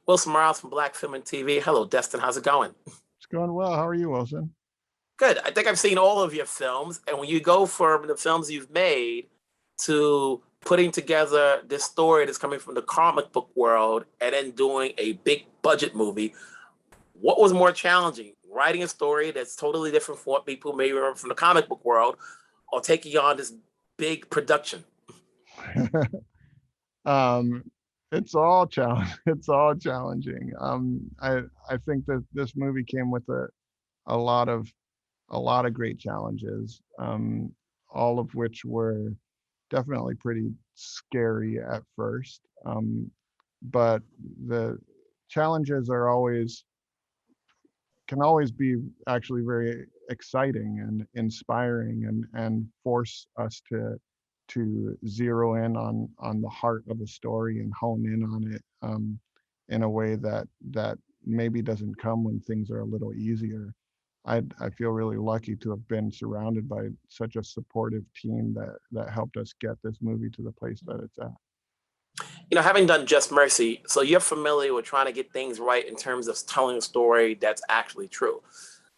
Wilson Morales from Black Film and TV. Hello, Destin. How's it going? It's going well. How are you, Wilson? Good. I think I've seen all of your films. And when you go from the films you've made to putting together this story that's coming from the comic book world and then doing a big budget movie, what was more challenging? Writing a story that's totally different from what people may remember from the comic book world or taking on this big production? um, it's all challenge. It's all challenging. I think that this movie came with a lot of a lot of great challenges, all of which were definitely pretty scary at first. But the challenges are always can always be actually very exciting and inspiring and force us to zero in on the heart of a story and hone in on it in a way that maybe doesn't come when things are a little easier. I feel really lucky to have been surrounded by such a supportive team that helped us get this movie to the place that it's at. Having done Just Mercy, so you're familiar with trying to get things right in terms of telling a story that's actually true.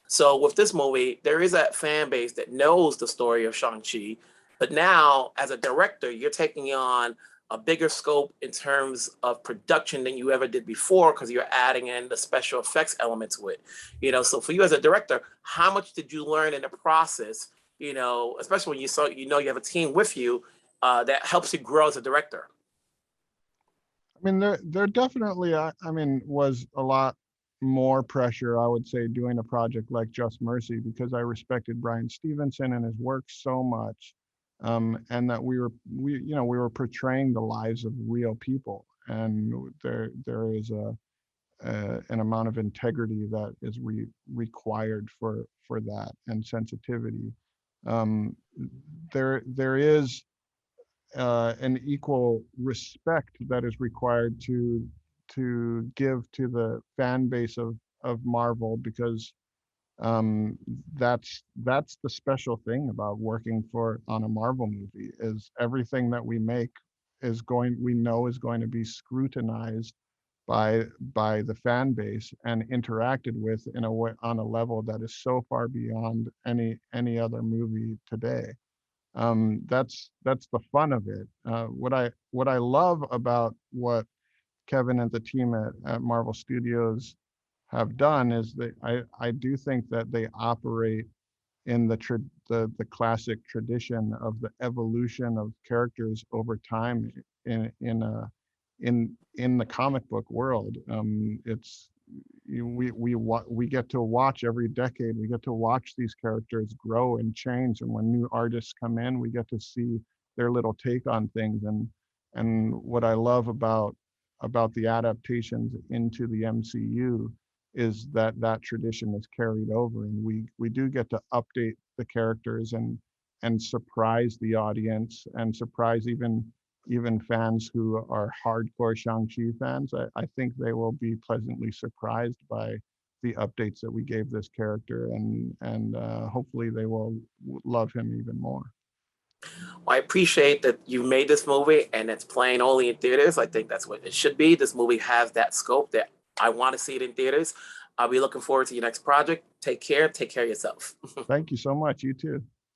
So with this movie, there is that fan base that knows the story of Shang Chi, but now as a director, you're taking on a bigger scope in terms of production than you ever did before because you're adding in the special effects element to it. So for you as a director, how much did you learn in the process? Especially when you have a team with you that helps you grow as a director. I mean, there definitely, was a lot more pressure, I would say, doing a project like Just Mercy because I respected Bryan Stevenson and his work so much, and that we were portraying the lives of real people, and there is an amount of integrity that is required for that and sensitivity. Um, there is an equal respect that is required to give to the fan base of Marvel because that's the special thing about working on a Marvel movie is everything that we make we know is going to be scrutinized by the fan base and interacted with in a way on a level that is so far beyond any other movie today. That's the fun of it. What I love about what Kevin and the team at Marvel Studios have done is that I do think that they operate in the classic tradition of the evolution of characters over time in the comic book world. It's we get to watch every decade. We get to watch these characters grow and change, and when new artists come in, we get to see their little take on things. And what I love about the adaptations into the MCU is that tradition is carried over, and we do get to update the characters and surprise the audience and surprise even fans who are hardcore Shang-Chi fans. I think they will be pleasantly surprised by the updates that we gave this character, and hopefully they will love him even more. Well, I appreciate that you made this movie and it's playing only in theaters. I think that's what it should be. This movie has that scope that I want to see it in theaters. I'll be looking forward to your next project. Take care. Take care of yourself. Thank you so much. You too.